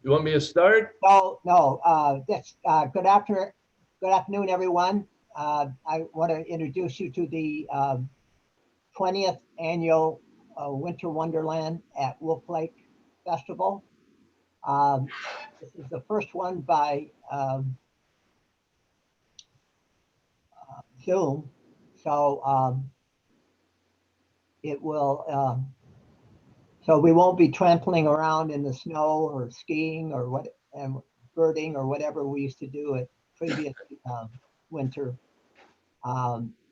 You want me to start? No, no. Good afternoon, everyone. I want to introduce you to the 20th annual Winter Wonderland at Wolf Lake Festival. This is the first one by Zoom, so it will. So we won't be trampling around in the snow or skiing or what and birding or whatever we used to do at previous winter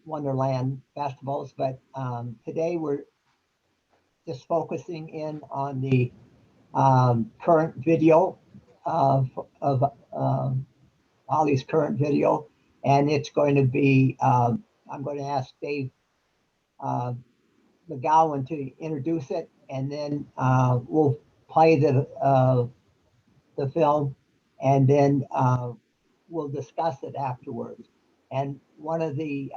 Wonderland festivals. But today we're just focusing in on the current video of AWLI's current video, and it's going to be. I'm going to ask Dave McGowan to introduce it, and then we'll play the film, and then we'll discuss it afterwards. And one of the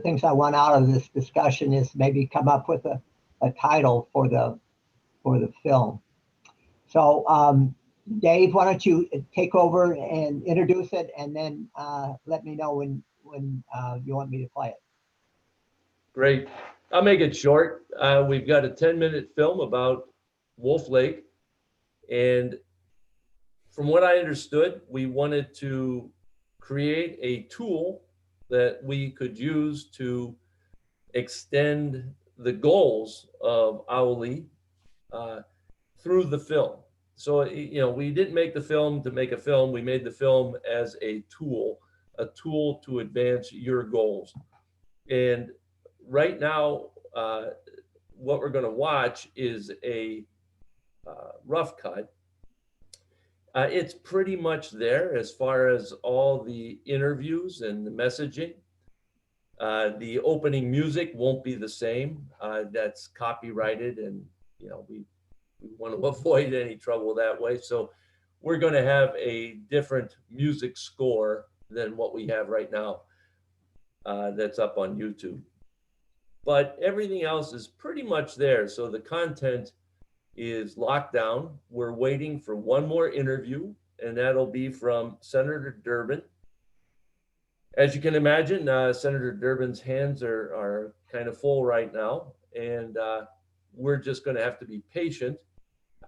things I want out of this discussion is maybe come up with a title for the film. So Dave, why don't you take over and introduce it, and then let me know when you want me to play it. Great. I'll make it short. We've got a 10-minute film about Wolf Lake. And from what I understood, we wanted to create a tool that we could use to extend the goals of AWLI through the film. So, we didn't make the film to make a film. We made the film as a tool to advance your goals. And right now, what we're going to watch is a rough cut. It's pretty much there as far as all the interviews and the messaging. The opening music won't be the same. That's copyrighted, and we want to avoid any trouble that way. So we're going to have a different music score than what we have right now. That's up on YouTube. But everything else is pretty much there. So the content is locked down. We're waiting for one more interview, and that'll be from Senator Durbin. As you can imagine, Senator Durbin's hands are kind of full right now, and we're just going to have to be patient.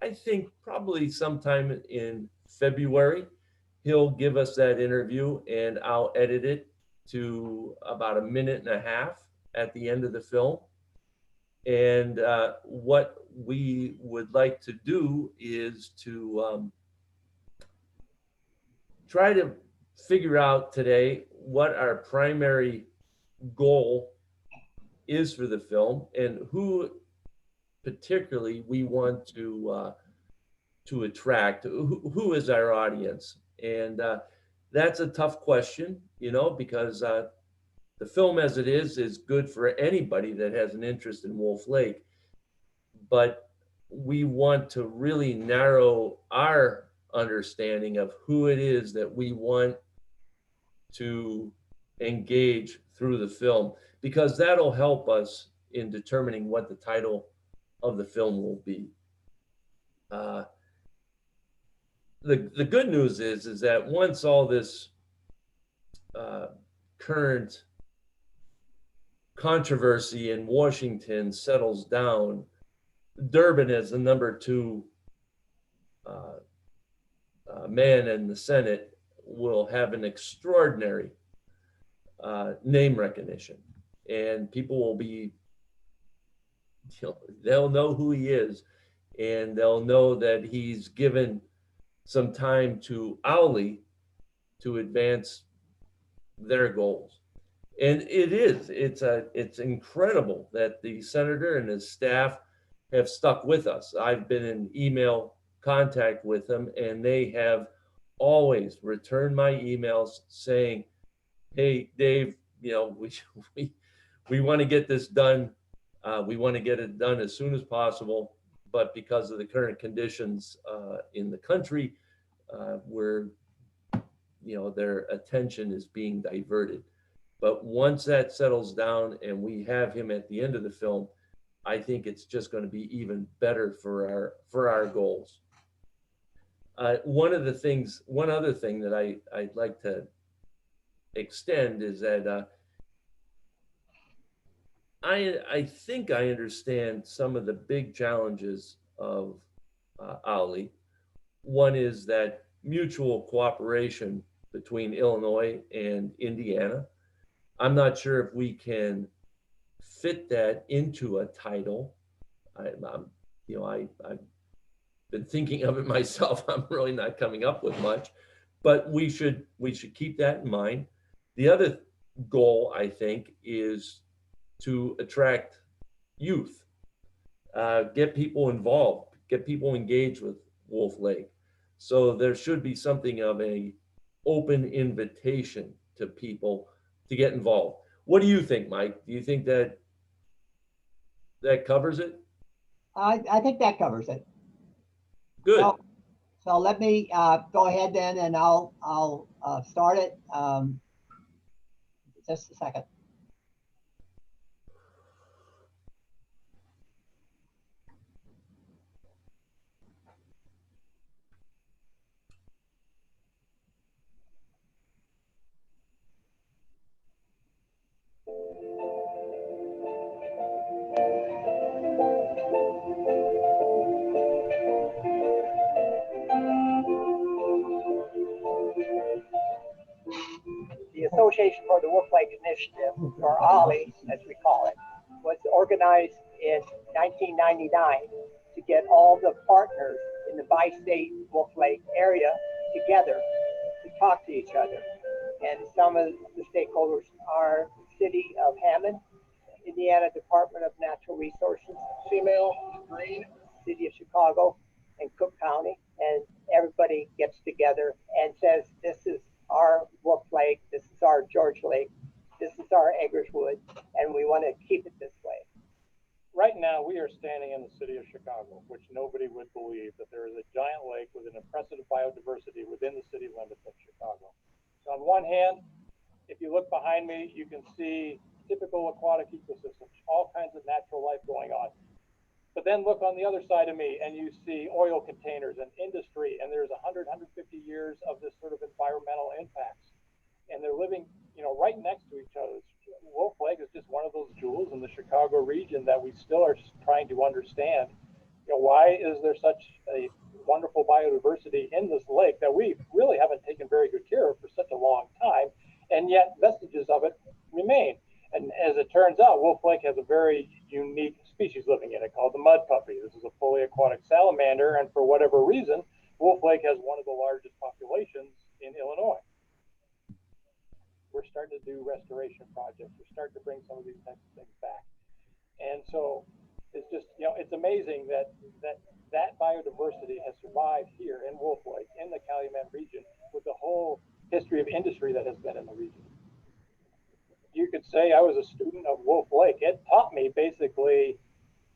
I think probably sometime in February, he'll give us that interview, and I'll edit it to about 1.5 minutes at the end of the film. And what we would like to do is to try to figure out today what our primary goal is for the film and who particularly we want to attract. Who is our audience? And that's a tough question, because the film as it is good for anybody that has an interest in Wolf Lake. But we want to really narrow our understanding of who it is that we want to engage through the film, because that'll help us in determining what the title of the film will be. The good news is that once all this current controversy in Washington settles down, Durbin as the number 2 man in the Senate will have an extraordinary name recognition, and people will be, they'll know who he is, and they'll know that he's given some time to AWLI to advance their goals. And it's incredible that the senator and his staff have stuck with us. I've been in email contact with them, and they have always returned my emails saying, "Hey, Dave, we want to get this done. We want to get it done as soon as possible, but because of the current conditions in the country, their attention is being diverted." But once that settles down and we have him at the end of the film, I think it's just going to be even better for our goals. One other thing that I'd like to extend is that I think I understand some of the big challenges of AWLI. One is that mutual cooperation between Illinois and Indiana. I'm not sure if we can fit that into a title. I'm, I've been thinking of it myself. I'm really not coming up with much, but we should keep that in mind. The other goal, I think, is to attract youth, get people involved, get people engaged with Wolf Lake. So there should be something of a open invitation to people to get involved. What do you think, Mike? Do you think that covers it? I think that covers it. Good. So let me go ahead then, and I'll start it. Just a second. The Association for the Wolf Lake Initiative, or AWLI as we call it, was organized in 1999 to get all the partners in the bi-state Wolf Lake area together to talk to each other. And some of the stakeholders are the City of Hammond, Indiana Department of Natural Resources, Female Green, City of Chicago, and Cook County. And everybody gets together and says, this is our Wolf Lake, this is our George Lake, this is our Eggerswood, and we want to keep it this way. Right now, we are standing in the city of Chicago, which nobody would believe that there is a giant lake with an impressive biodiversity within the city limits of Chicago. So on one hand, if you look behind me, you can see typical aquatic ecosystems, all kinds of natural life going on. But then look on the other side of me and you see oil containers and industry, and there's 100, 150 years of this sort of environmental impacts. And they're living, right next to each other. Wolf Lake is just one of those jewels in the Chicago region that we still are trying to understand. Why is there such a wonderful biodiversity in this lake that we really haven't taken very good care of for such a long time, and yet vestiges of it remain. And as it turns out, Wolf Lake has a very unique species living in it called the mud puppy. This is a fully aquatic salamander, and for whatever reason, Wolf Lake has one of the largest populations in Illinois. We're starting to do restoration projects. We're starting to bring some of these types of things back. And so it's just, it's amazing that biodiversity has survived here in Wolf Lake, in the Calumet region, with the whole history of industry that has been in the region. You could say I was a student of Wolf Lake. It taught me basically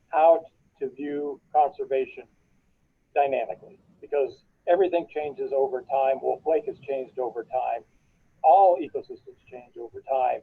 how to view conservation dynamically, because everything changes over time. Wolf Lake has changed over time. All ecosystems change over time,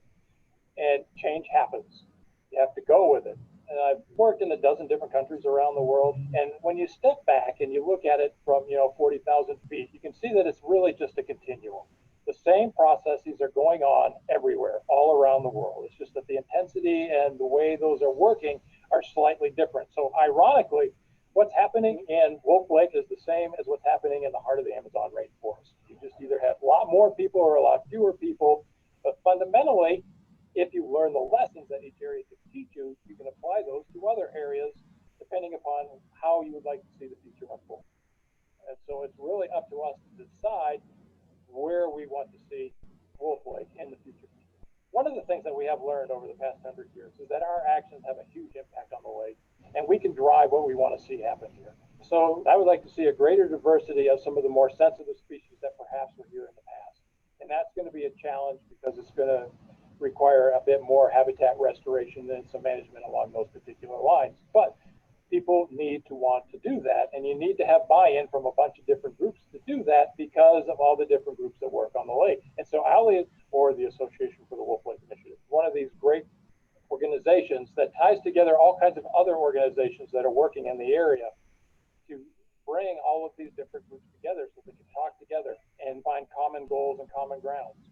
and change happens. You have to go with it. And I've worked in a dozen different countries around the world, and when you step back and you look at it from 40,000 feet, you can see that it's really just a continuum. The same processes are going on everywhere, all around the world. It's just that the intensity and the way those are working are slightly different. So ironically, what's happening in Wolf Lake is the same as what's happening in the heart of the Amazon rainforest. You just either have a lot more people or a lot fewer people, but fundamentally, if you learn the lessons that each area can teach you, you can apply those to other areas depending upon how you would like to see the future unfold. And so it's really up to us to decide where we want to see Wolf Lake in the future. One of the things that we have learned over the past 100 years is that our actions have a huge impact on the lake, and we can drive what we want to see happen here. So I would like to see a greater diversity of some of the more sensitive species that perhaps were here in the past. And that's going to be a challenge because it's going to require a bit more habitat restoration and some management along those particular lines. But people need to want to do that, and you need to have buy-in from a bunch of different groups to do that because of all the different groups that work on the lake. And so AWLI, or the Association for the Wolf Lake Initiative, one of these great organizations that ties together all kinds of other organizations that are working in the area to bring all of these different groups together so they can talk together and find common goals and common grounds.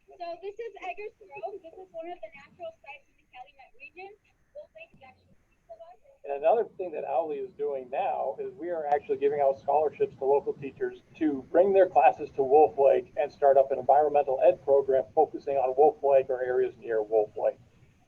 So this is Eggers Grove. This is one of the natural sites in the Calumet region. Wolf Lake is actually east of us. And another thing that AWLI is doing now is we are actually giving out scholarships to local teachers to bring their classes to Wolf Lake and start up an environmental ed program focusing on Wolf Lake or areas near Wolf Lake.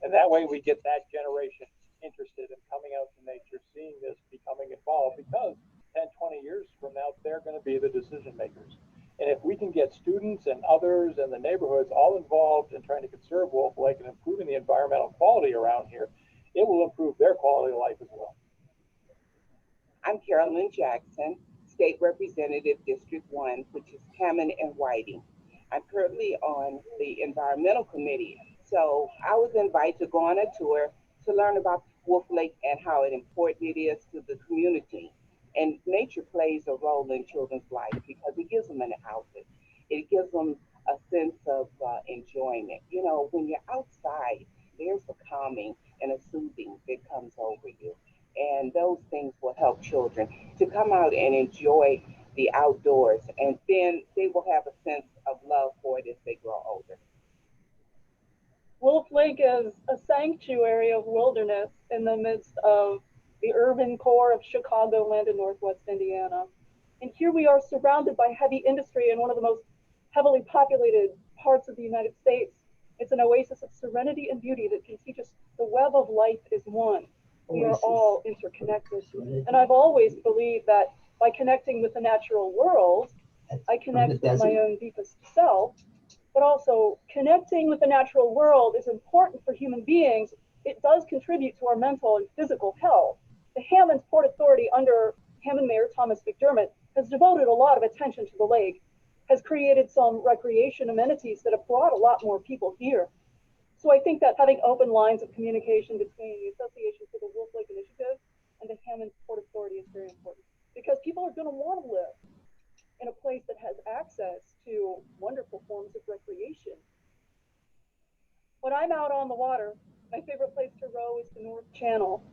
And that way we get that generation interested in coming out to nature, seeing this, becoming involved, because 10, 20 years from now, they're going to be the decision makers. And if we can get students and others and the neighborhoods all involved in trying to conserve Wolf Lake and improving the environmental quality around here, it will improve their quality of life as well. I'm Carolyn Jackson, State Representative District 1, which is Hammond and Whiting. I'm currently on the Environmental Committee. So I was invited to go on a tour to learn about Wolf Lake and how important it is to the community. And nature plays a role in children's life because it gives them an outlet. It gives them a sense of enjoyment. You know, when you're outside, there's a calming and a soothing that comes over you. And those things will help children to come out and enjoy the outdoors. And then they will have a sense of love for it as they grow older. Wolf Lake is a sanctuary of wilderness in the midst of the urban core of Chicagoland in Northwest Indiana. And here we are surrounded by heavy industry in one of the most heavily populated parts of the United States. It's an oasis of serenity and beauty that can teach us the web of life is one. We are all interconnected. And I've always believed that by connecting with the natural world, I connect with my own deepest self, but also connecting with the natural world is important for human beings. It does contribute to our mental and physical health. The Hammond Port Authority under Hammond Mayor Thomas McDermott has devoted a lot of attention to the lake, has created some recreation amenities that have brought a lot more people here. So I think that having open lines of communication between the Association for the Wolf Lake Initiative and the Hammond Port Authority is very important, because people are going to want to live in a place that has access to wonderful forms of recreation. When I'm out on the water, my favorite place to row is the North Channel,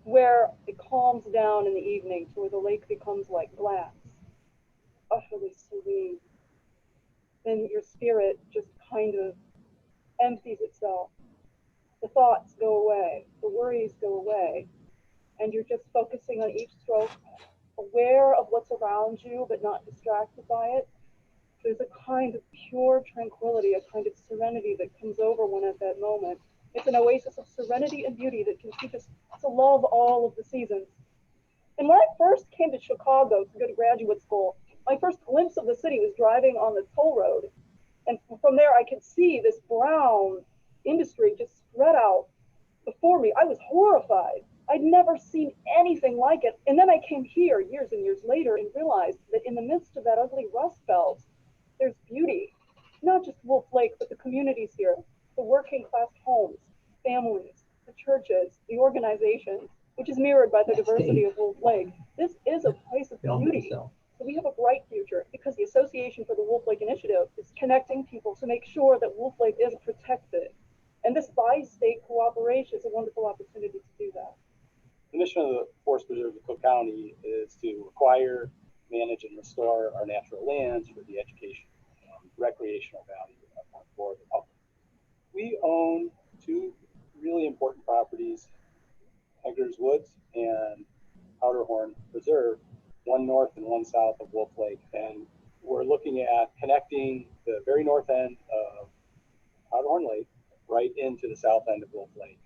where it calms down in the evening to where the lake becomes like glass, utterly serene. Then your spirit just kind of empties itself. The thoughts go away, the worries go away, and you're just focusing on each stroke, aware of what's around you, but not distracted by it. There's a kind of pure tranquility, a kind of serenity that comes over one at that moment. It's an oasis of serenity and beauty that can teach us to love all of the seasons. And when I first came to Chicago to go to graduate school, my first glimpse of the city was driving on the toll road. And from there, I could see this brown industry just spread out before me. I was horrified. I'd never seen anything like it. And then I came here years and years later and realized that in the midst of that ugly rust belt, there's beauty. Not just Wolf Lake, but the communities here, the working class homes, families, the churches, the organizations, which is mirrored by the diversity of Wolf Lake. This is a place of beauty. So we have a bright future because the Association for the Wolf Lake Initiative is connecting people to make sure that Wolf Lake is protected. And this bi-state cooperation is a wonderful opportunity to do that. The mission of the Forest Preserve of Cook County is to acquire, manage, and restore our natural lands for the education and recreational value for the public. We own two really important properties, Eggers Woods and Powderhorn Preserve, one north and one south of Wolf Lake. And we're looking at connecting the very north end of Powderhorn Lake right into the south end of Wolf Lake.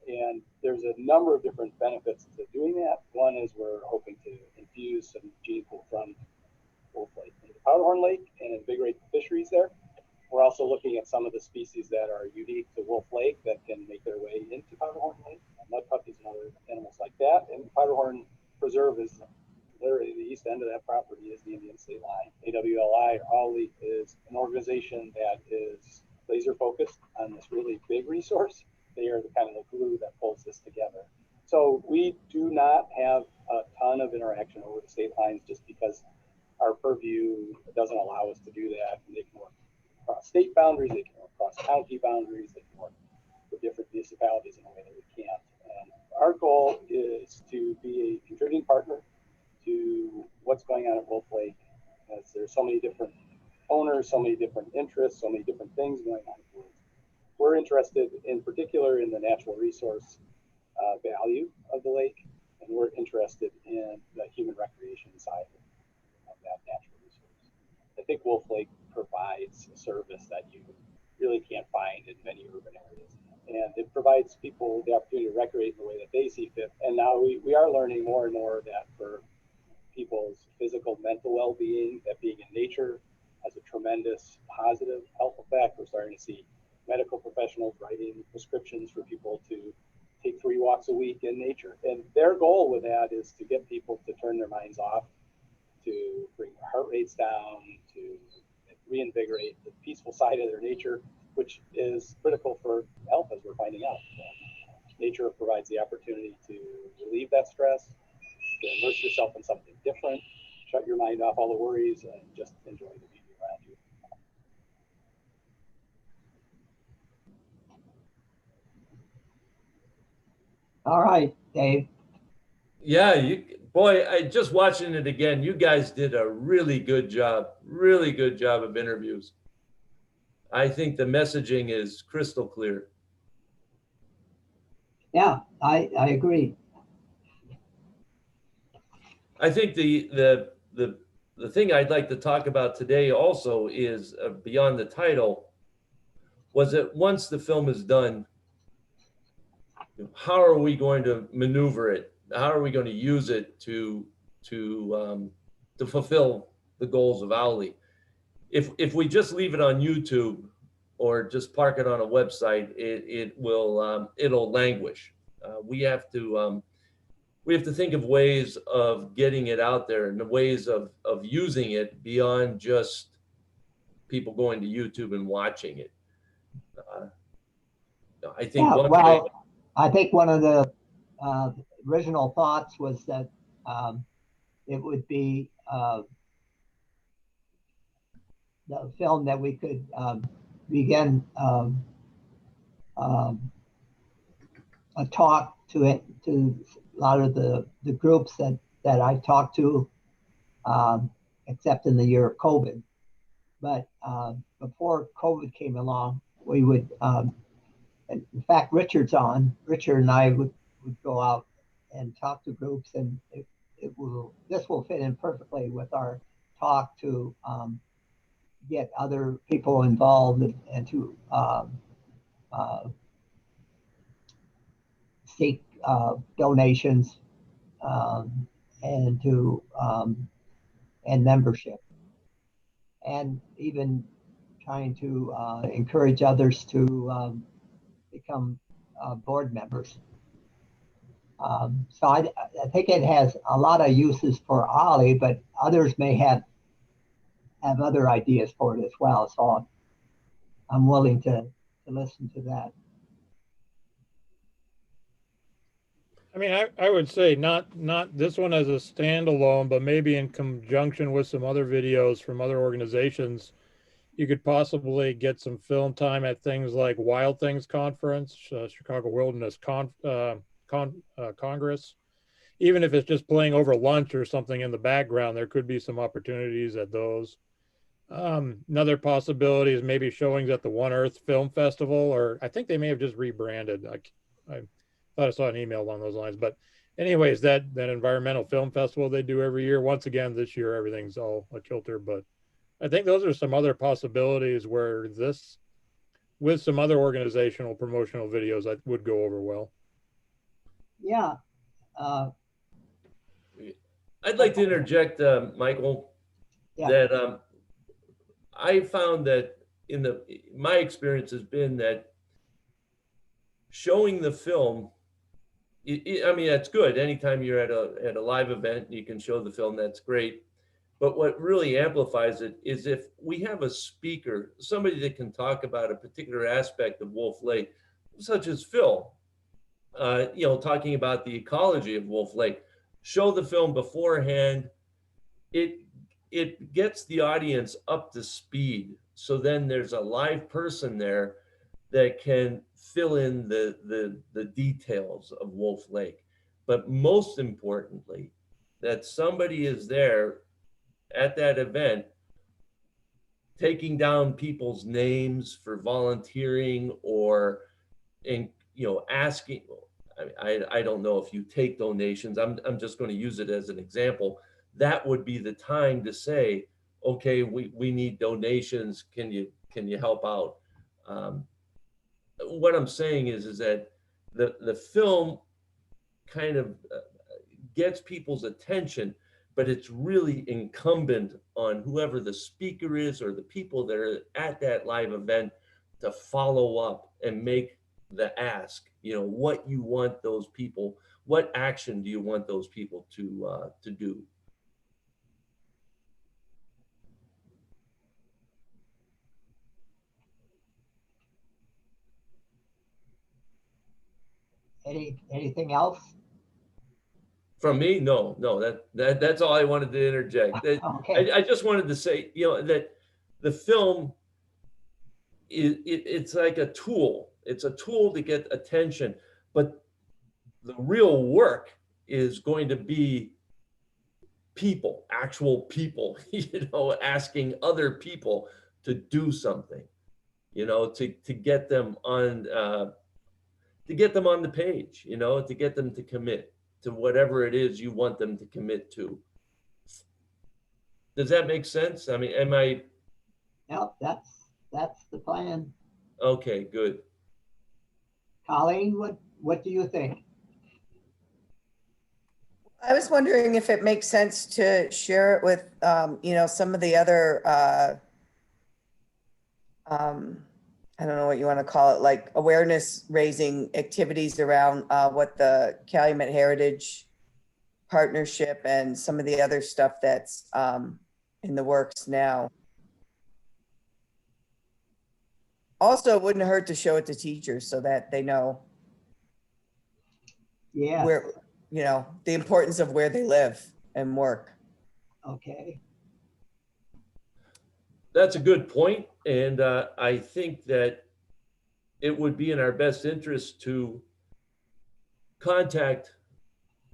And there's a number of different benefits to doing that. One is we're hoping to infuse some gene pool from Wolf Lake into Powderhorn Lake and invigorate the fisheries there. We're also looking at some of the species that are unique to Wolf Lake that can make their way into Powderhorn Lake, mud puppies and other animals like that. And Powderhorn Preserve is literally the east end of that property is the Indian State Line. AWLI or AWLI is an organization that is laser focused on this really big resource. They are the kind of the glue that pulls this together. So we do not have a ton of interaction over the state lines just because our purview doesn't allow us to do that. They can work across state boundaries, they can work across county boundaries, they can work for different municipalities in a way that we can't. And our goal is to be a contributing partner to what's going on at Wolf Lake, as there's so many different owners, so many different interests, so many different things going on. We're interested in particular in the natural resource value of the lake, and we're interested in the human recreation side of that natural resource. I think Wolf Lake provides a service that you really can't find in many urban areas. And it provides people the opportunity to recreate in the way that they see fit. And now we are learning more and more that for people's physical, mental well-being, that being in nature has a tremendous positive health effect. We're starting to see medical professionals writing prescriptions for people to take 3 walks a week in nature. And their goal with that is to get people to turn their minds off, to bring their heart rates down, to reinvigorate the peaceful side of their nature, which is critical for health, as we're finding out. Nature provides the opportunity to relieve that stress, to immerse yourself in something different, shut your mind off all the worries, and just enjoy the beauty around you. All right, Dave. Yeah, I just watching it again, you guys did a really good job of interviews. I think the messaging is crystal clear. Yeah, I agree. I think the thing I'd like to talk about today also is beyond the title, was that once the film is done, how are we going to maneuver it? How are we going to use it to fulfill the goals of AWLI? If we just leave it on YouTube or just park it on a website, it'll languish. We have to think of ways of getting it out there and the ways of using it beyond just people going to YouTube and watching it. I think I think one of the original thoughts was that it would be the film that we could begin a talk to a lot of the groups that I talked to, except in the year of COVID. But before COVID came along, we would, in fact, Richard and I would go out and talk to groups, and this will fit in perfectly with our talk to get other people involved and to seek donations and to and membership, and even trying to encourage others to become board members. So I think it has a lot of uses for AWLI, but others may have other ideas for it as well. So I'm willing to listen to that. I mean, I would say not this one as a standalone, but maybe in conjunction with some other videos from other organizations, you could possibly get some film time at things like Wild Things Conference, Chicago Wilderness Congress. Even if it's just playing over lunch or something in the background, there could be some opportunities at those. Another possibility is maybe showings at the One Earth Film Festival, or I think they may have just rebranded. I thought I saw an email along those lines, but anyways, that environmental film festival they do every year. Once again, this year, everything's all a kilter, but I think those are some other possibilities where this, with some other organizational promotional videos, that would go over well. Yeah. I'd like to interject, Michael, Yeah. that I found that my experience has been that showing the film, I mean, that's good. Anytime you're at a live event, you can show the film, that's great. But what really amplifies it is if we have a speaker, somebody that can talk about a particular aspect of Wolf Lake, such as Phil, talking about the ecology of Wolf Lake, show the film beforehand. It gets the audience up to speed. So then there's a live person there that can fill in the details of Wolf Lake. But most importantly, that somebody is there at that event taking down people's names for volunteering, or asking. I don't know if you take donations. I'm just going to use it as an example. That would be the time to say, okay, we need donations. Can you help out? What I'm saying is that the film kind of gets people's attention, but it's really incumbent on whoever the speaker is or the people that are at that live event to follow up and make the ask. What you want those people, what action do you want those people to do? Anything else? From me? No, that's all I wanted to interject. Okay. I just wanted to say, that the film it's like a tool. It's a tool to get attention, but the real work is going to be people, actual people, asking other people to do something, to get them on the page, to get them to commit to whatever it is you want them to commit to. Does that make sense? I mean, am I? Yep, that's the plan. Okay, good. Colleen, what do you think? I was wondering if it makes sense to share it with, some of the other, I don't know what you want to call it, like awareness raising activities around what the Calumet Heritage Partnership and some of the other stuff that's in the works now. Also, it wouldn't hurt to show it to teachers so that they know where, the importance of where they live and work. Okay. That's a good point. And I think that it would be in our best interest to contact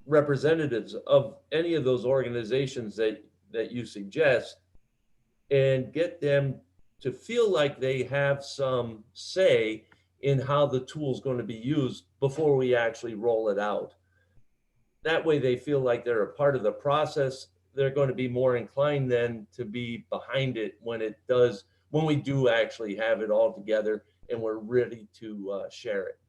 representatives of any of those organizations that you suggest and get them to feel like they have some say in how the tool is going to be used before we actually roll it out. That way they feel like they're a part of the process. They're going to be more inclined then to be behind it when we do actually have it all together and we're ready to share it.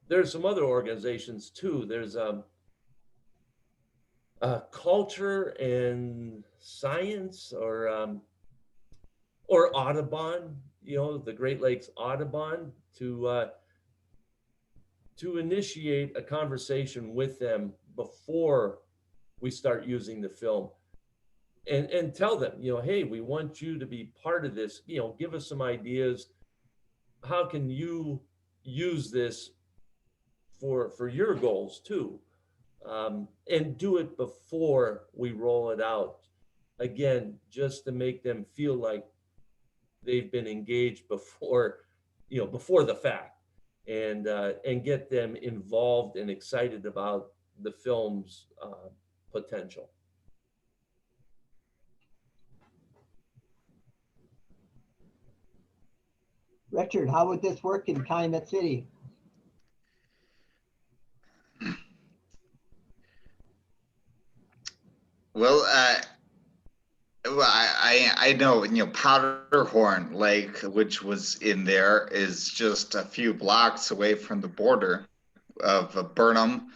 There's some other organizations too. There's Culture and Science, or Audubon, the Great Lakes Audubon, to initiate a conversation with them before we start using the film, and tell them, hey, we want you to be part of this. Give us some ideas. How can you use this for your goals too? And do it before we roll it out. Again, just to make them feel like they've been engaged before the fact, and get them involved and excited about the film's potential. Richard, how would this work in Calumet City? Well, I know, Powderhorn Lake, which was in there, is just a few blocks away from the border of Burnham.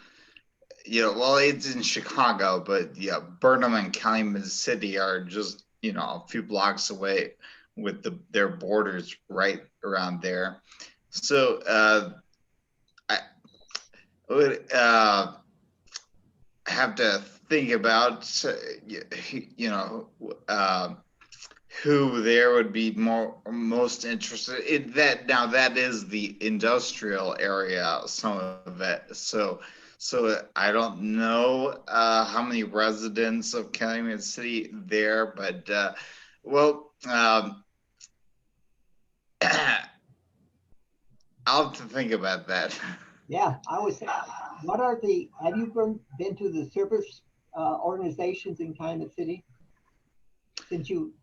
Well, it's in Chicago, but yeah, Burnham and Calumet City are just, a few blocks away with their borders right around there. So I would have to think about, who there would be most interested in that. Now that is the industrial area, some of it. So So I don't know how many residents of Calumet City there, but well, I'll have to think about that. Yeah, I was, have you been to the service organizations in Calumet City since you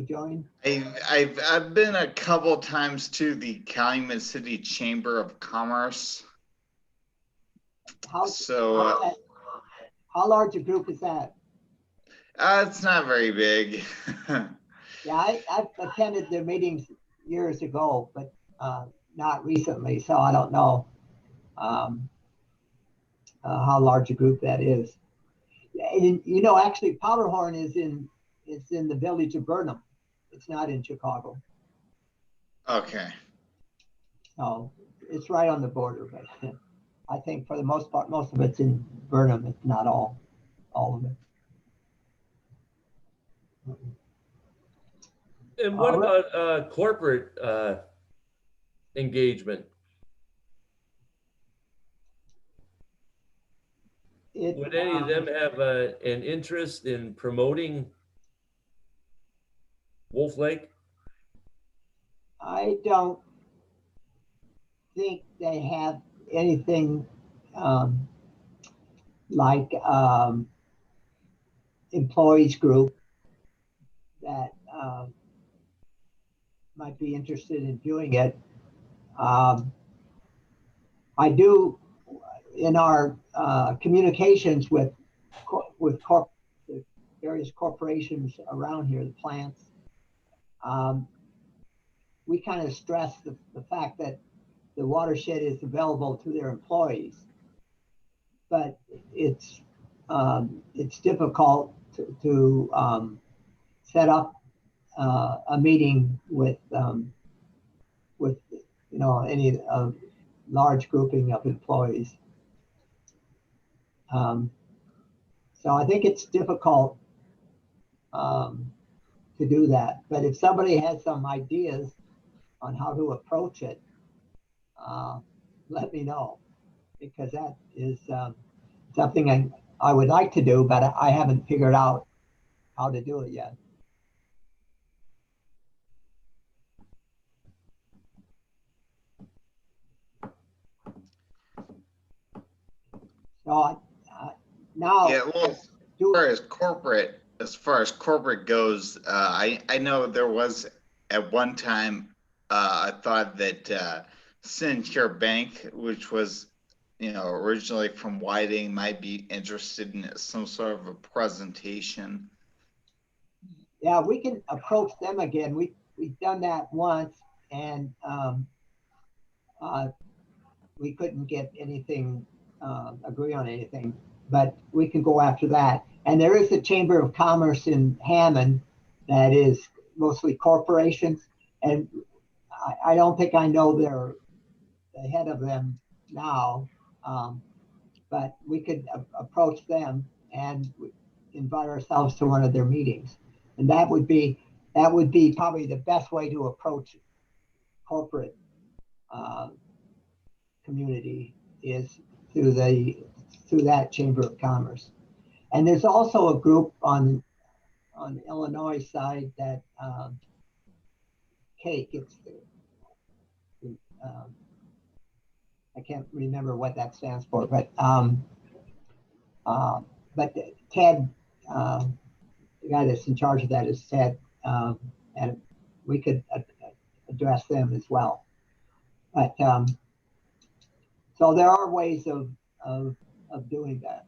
joined? I've been a couple times to the Calumet City Chamber of Commerce. How So how large a group is that? it's not very big. Yeah, I've attended their meetings years ago, but not recently, so I don't know how large a group that is. And, you know, actually, Powderhorn is in the village of Burnham. It's not in Chicago, Okay. so it's right on the border. But I think for the most part, most of it's in Burnham. It's not all of it. And what All right. about corporate engagement? Would any of them have an interest in promoting Wolf Lake? I don't think they have anything like employees group that might be interested in doing it. I do in our communications with the various corporations around here, the plants. We kind of stress the fact that the watershed is available to their employees, but it's difficult to set up a meeting with you know any large grouping of employees. So I think it's difficult to do that. But if somebody has some ideas on how to approach it, let me know, because that is something I would like to do, but I haven't figured out how to do it yet. So now, Yeah, well, as far as corporate goes, I know there was at one time I thought that Sinclair Bank, which was originally from Whiting, might be interested in some sort of a presentation. yeah, we can approach them again. We've done that once, and we couldn't get anything, agree on anything, but we can go after that. And there is a Chamber of Commerce in Hammond that is mostly corporations, and I don't think I know the head of them now, but we could approach them and invite ourselves to one of their meetings. And that would be probably the best way to approach corporate community, is through that Chamber of Commerce. And there's also a group on the Illinois side that CAKE, it's I can't remember what that stands for, but Ted, the guy that's in charge of that is Ted, and we could address them as well. But so there are ways of doing that.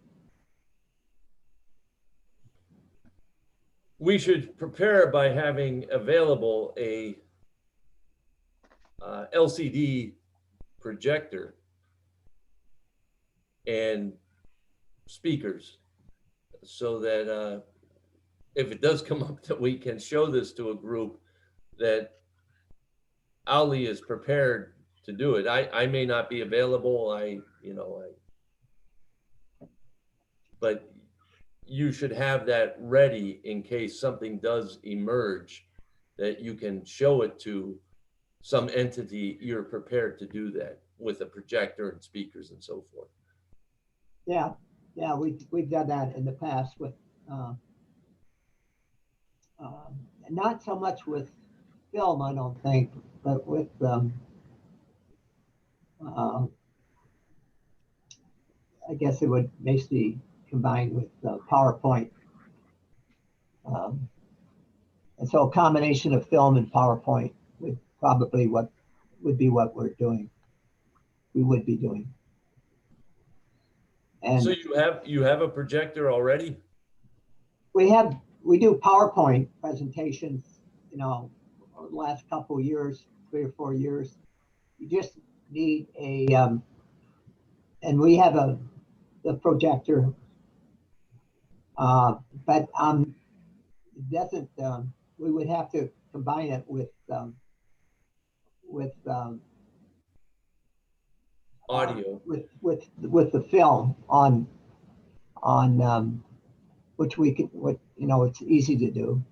We should prepare by having available a LCD projector and speakers, so that if it does come up that we can show this to a group, that AWLI is prepared to do it. I may not be available, but you should have that ready in case something does emerge, that you can show it to some entity. You're prepared to do that with a projector and speakers and so forth. Yeah, yeah, we've done that in the past with, not so much with film, I don't think, but with, uh, I guess it would basically combine with PowerPoint. Um, and so a combination of film and PowerPoint would probably would be what we would be doing. And So you have a projector already? we do PowerPoint presentations, you know, over the last couple of years, 3 or 4 years. You just need and we have the projector, but it doesn't. We would have to combine it with Audio. with the film on which we could, it's easy to do.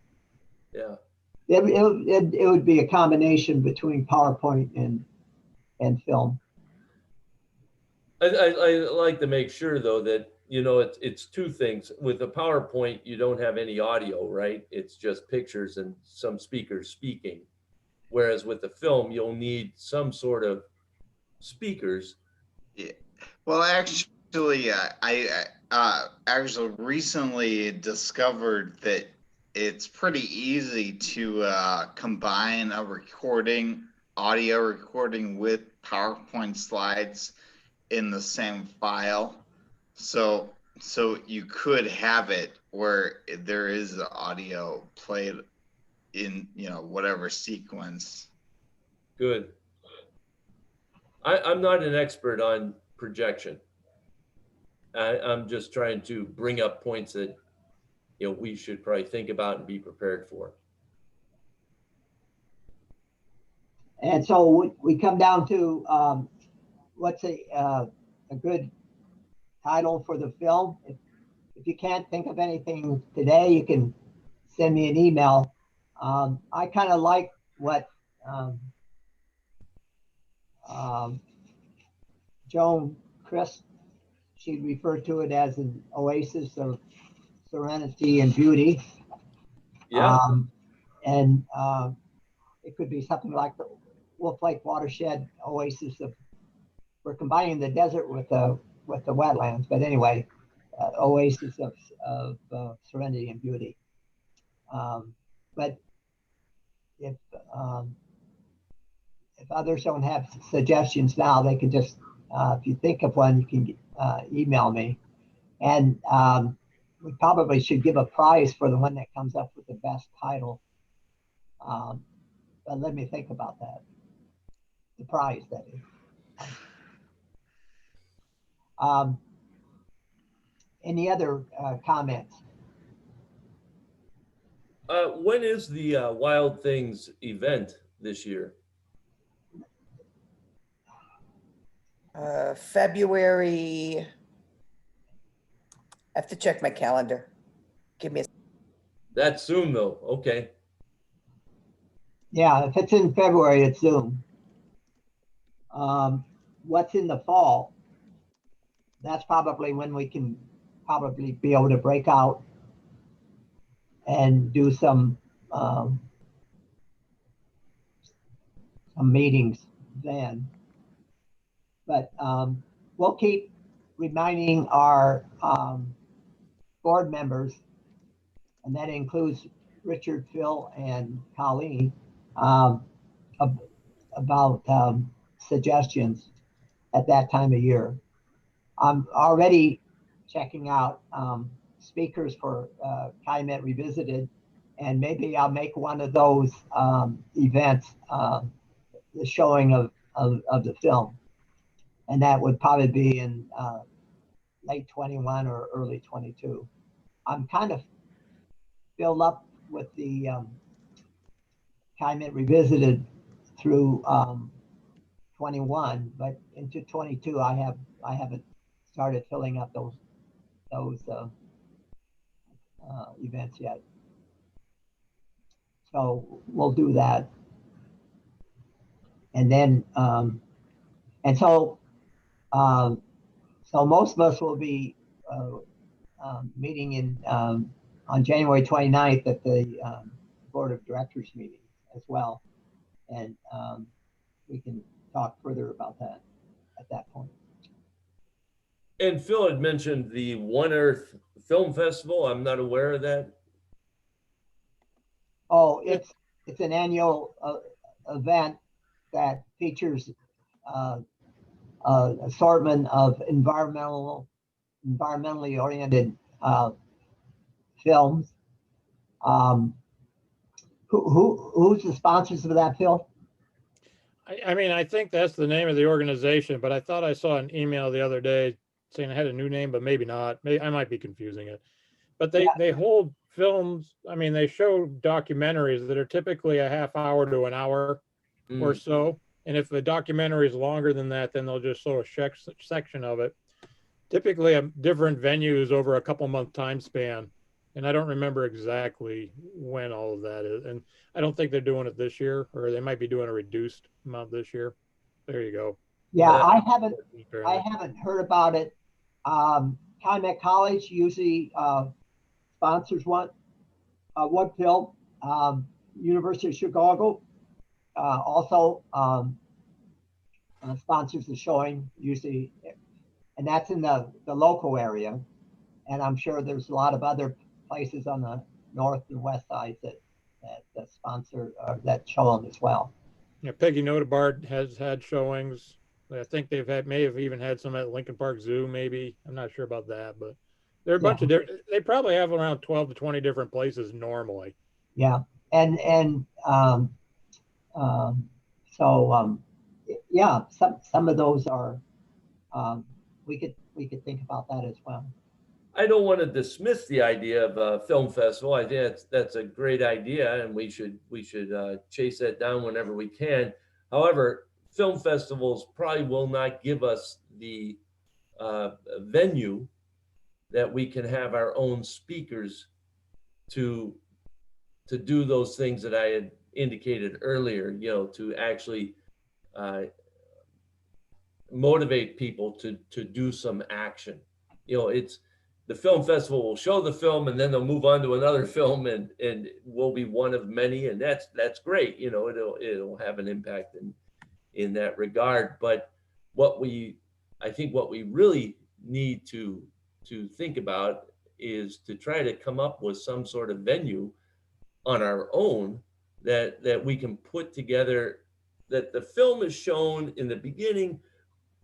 Yeah. It would be a combination between PowerPoint and film. I like to make sure though that, it's two things. With the PowerPoint, you don't have any audio, right? It's just pictures and some speakers speaking. Whereas with the film, you'll need some sort of speakers. Yeah. Well, actually, I actually recently discovered that it's pretty easy to combine a audio recording with PowerPoint slides in the same file. So you could have it where there is the audio played in, whatever sequence. Good. I'm not an expert on projection. I'm just trying to bring up points that, we should probably think about and be prepared for. And so we come down to what's a good title for the film. If you can't think of anything today, you can send me an email. I kind of like what Joan Christ, she referred to it as an oasis of serenity and beauty. Yeah. And it could be something like the Wolf Lake watershed oasis of, we're combining the desert with the wetlands, but anyway, oasis of serenity and beauty. But if others don't have suggestions now, they can just, if you think of one, you can email me. And we probably should give a prize for the one that comes up with the best title. But let me think about that. The prize, that is. Any other comments? When is the Wild Things event this year? February. I have to check my calendar. Give me a. That's soon though. Okay. Yeah, if it's in February, it's Zoom. What's in the fall? That's probably when we can probably be able to break out and do some meetings then. But we'll keep reminding our board members, and that includes Richard, Phil, and Colleen, about suggestions at that time of year. I'm already checking out speakers for Calumet Revisited, and maybe I'll make one of those events, the showing of the film. And that would probably be in late 21 or early 22. I'm kind of filled up with the Calumet Revisited through 21, but into 22, I haven't started filling up those events yet. So we'll do that. And then, so most of us will be meeting on January 29th at the Board of Directors meeting as well. And we can talk further about that at that point. And Phil had mentioned the One Earth Film Festival. I'm not aware of that. Oh, it's an annual event that features assortment of environmentally oriented films. Who's the sponsors of that, Phil? I mean, I think that's the name of the organization, but I thought I saw an email the other day saying it had a new name, but maybe not. I might be confusing it. But they hold films. I mean, they show documentaries that are typically a half hour to an hour or so. And if the documentary is longer than that, then they'll just show a section of it. Typically, different venues over a couple month time span. And I don't remember exactly when all of that is. And I don't think they're doing it this year, or they might be doing a reduced amount this year. There you go. Yeah, I haven't heard about it. Calumet College usually sponsors one film. University of Chicago also sponsors the showing usually, and that's in the local area. And I'm sure there's a lot of other places on the north and west sides that sponsor that show them as well. Yeah, Peggy Notebard has had showings. I think may have even had some at Lincoln Park Zoo, maybe. I'm not sure about that, but there are a bunch of different. They probably have around 12 to 20 different places normally. Yeah, and yeah, some of those are. We could think about that as well. I don't want to dismiss the idea of a film festival. I think that's a great idea, and we should chase that down whenever we can. However, film festivals probably will not give us the venue that we can have our own speakers to do those things that I had indicated earlier. You know, to actually motivate people to do some action. You know, the film festival will show the film and then they'll move on to another film and we'll be one of many, and that's great. You know, it'll have an impact in that regard. But I think what we really need to think about is to try to come up with some sort of venue on our own that we can put together, that the film is shown in the beginning,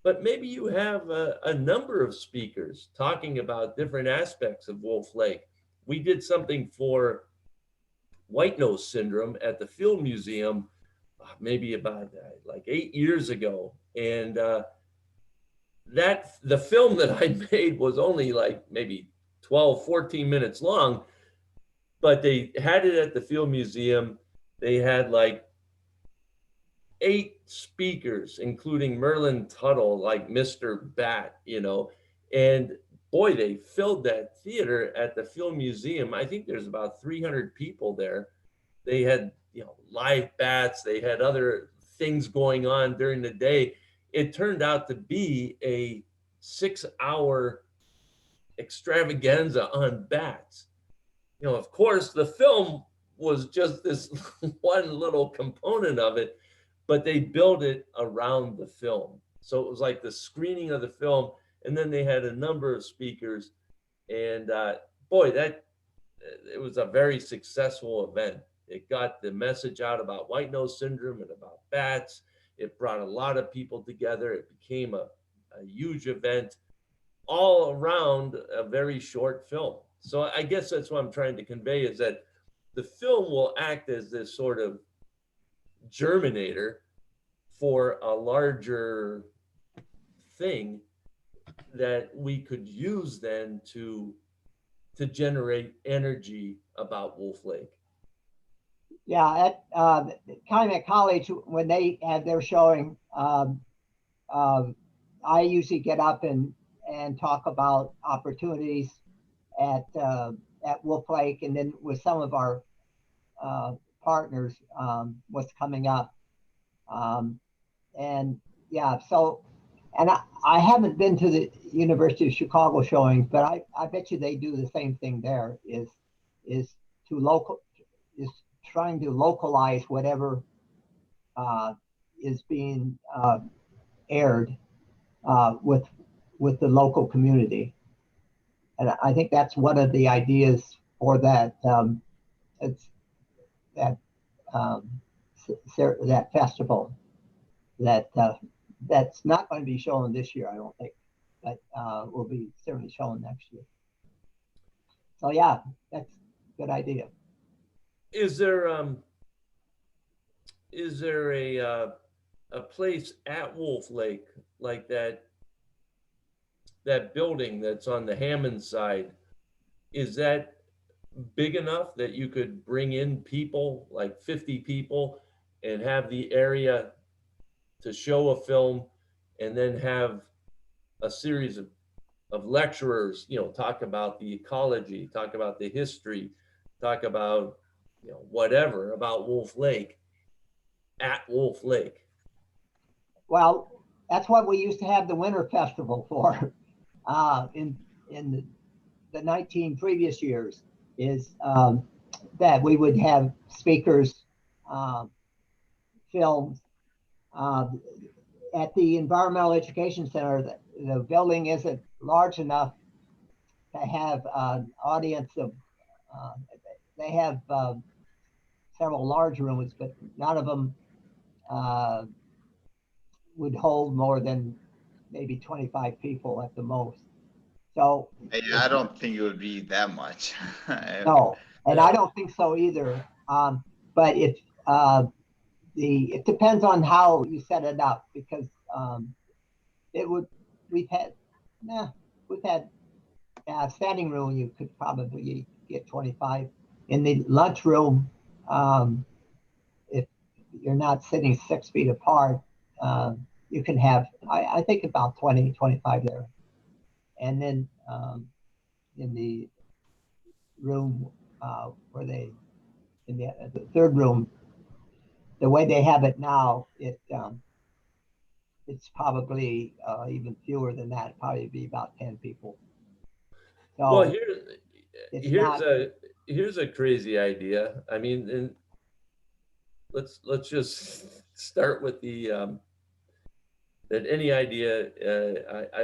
but maybe you have a number of speakers talking about different aspects of Wolf Lake. We did something for white nose syndrome at the Field Museum, maybe about like 8 years ago. And the film that I made was only like maybe 12, 14 minutes long, but they had it at the Field Museum. They had like 8 speakers, including Merlin Tuttle, like Mr. Bat, you know, and boy, they filled that theater at the Film Museum. I think there's about 300 people there. They had, you know, live bats. They had other things going on during the day. It turned out to be a 6-hour extravaganza on bats. You know, of course, the film was just this one little component of it, but they built it around the film. So it was like the screening of the film, and then they had a number of speakers, and boy, it was a very successful event. It got the message out about white nose syndrome and about bats. It brought a lot of people together. It became a huge event all around a very short film. So I guess that's what I'm trying to convey, is that the film will act as this sort of germinator for a larger thing that we could use then to generate energy about Wolf Lake. Yeah, at Calumet College, when they had their showing, I usually get up and talk about opportunities at Wolf Lake, and then with some of our partners, what's coming up. And yeah, so And I haven't been to the University of Chicago showings, but I bet you they do the same thing there. Is trying to localize whatever is being aired with the local community. And I think that's one of the ideas for that that festival that's not going to be shown this year, I don't think, but will be certainly shown next year. So yeah, that's a good idea. Is there a place at Wolf Lake like that building that's on the Hammond side? Is that big enough that you could bring in people, like 50 people, and have the area to show a film, and then have a series of lecturers, talk about the ecology, talk about the history, talk about, whatever about Wolf Lake at Wolf Lake? Well, that's what we used to have the Winter Festival for in the 19 previous years, is that we would have speakers, films. At the Environmental Education Center, the building isn't large enough to have an audience of, they have several large rooms, but none of them would hold more than maybe 25 people at the most. So I don't think it would be that much. no, and I don't think so either. But it depends on how you set it up, because we've had standing room, you could probably get 25. In the lunchroom, if you're not sitting 6 feet apart, you can have, I think, about 20, 25 there. And then in the room in the third room, the way they have it now, it's probably even fewer than that. Probably be about 10 people. So well, here's a crazy idea. I mean, and let's just start with the that any idea,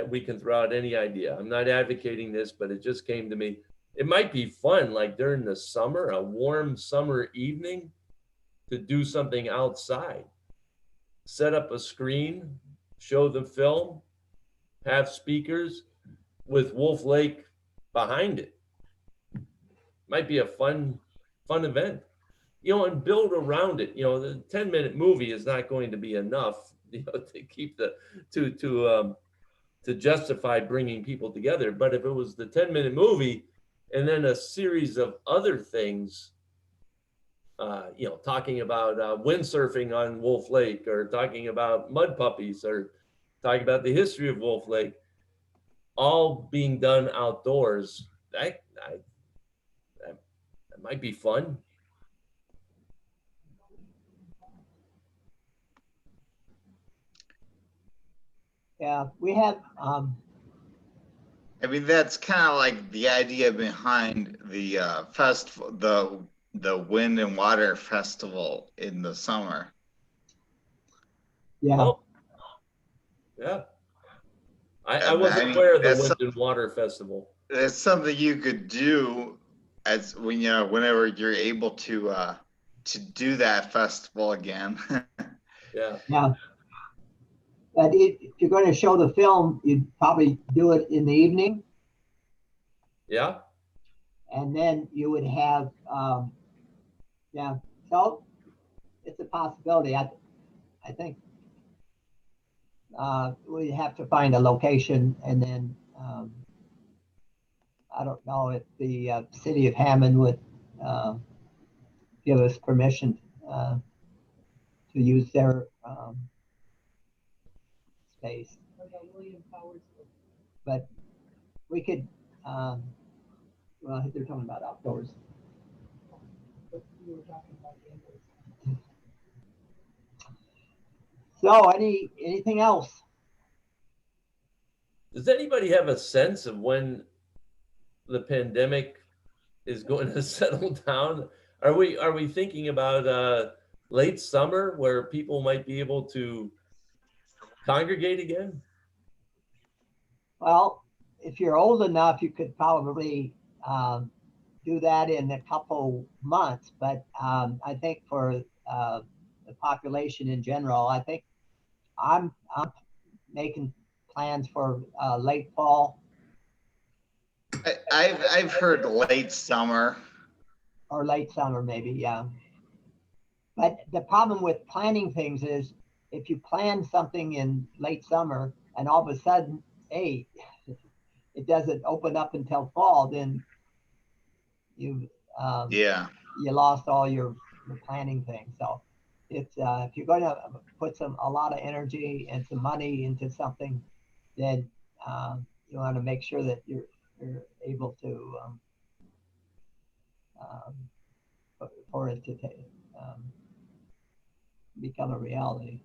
we can throw out any idea. I'm not advocating this, but it just came to me. It might be fun, like during the summer, a warm summer evening, to do something outside. Set up a screen, show the film, have speakers with Wolf Lake behind it. Might be a fun event, and build around it. The 10-minute movie is not going to be enough, to keep to justify bringing people together. But if it was the 10-minute movie and then a series of other things, talking about windsurfing on Wolf Lake, or talking about mud puppies, or talking about the history of Wolf Lake, all being done outdoors, that might be fun. Yeah, we have. I mean, that's kind of like the idea behind the festival, the Wind and Water Festival in the summer. Yeah. Oh, yeah. I wasn't aware of the Wind and Water Festival. It's something you could do whenever you're able to do that festival again. Yeah. Yeah. But if you're going to show the film, you'd probably do it in the evening. Yeah. And then you would have, so it's a possibility. I think we have to find a location, and then I don't know if the city of Hammond would give us permission to use their space. But we could, well, they're talking about outdoors. So anything else? Does anybody have a sense of when the pandemic is going to settle down? Are we thinking about late summer where people might be able to congregate again? Well, if you're old enough, you could probably do that in a couple months. But I think for the population in general, I think I'm making plans for late fall I've heard late summer. or late summer, maybe. Yeah. But the problem with planning things is if you plan something in late summer and all of a sudden, hey, it doesn't open up until fall, then you Yeah. you lost all your planning things. So it's if you're going to put a lot of energy and some money into something, then you want to make sure that you're able to for it to become a reality.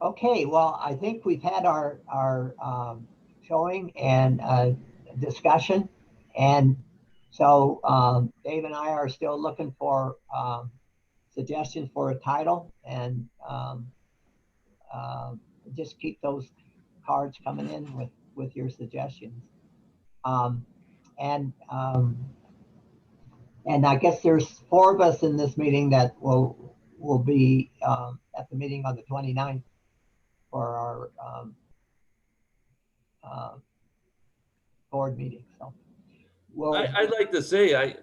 Okay, well, I think we've had our showing and discussion, and so Dave and I are still looking for suggestions for a title, and just keep those cards coming in with your suggestions. And I guess there's 4 of us in this meeting that will be at the meeting on the 29th for our board meeting. So I'd like to say,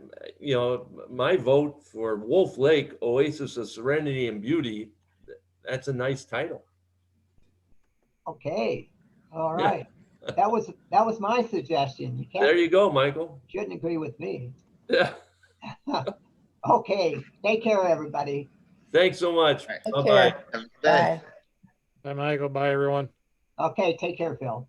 my vote for Wolf Lake, Oasis of Serenity and Beauty, that's a nice title. Okay, all right. That was my suggestion. You can't. There you go, Michael. Shouldn't agree with me. Yeah. Okay, take care, everybody. Thanks so much. Right. Bye-bye. Bye. Bye, Michael. Bye, everyone. Okay, take care, Phil.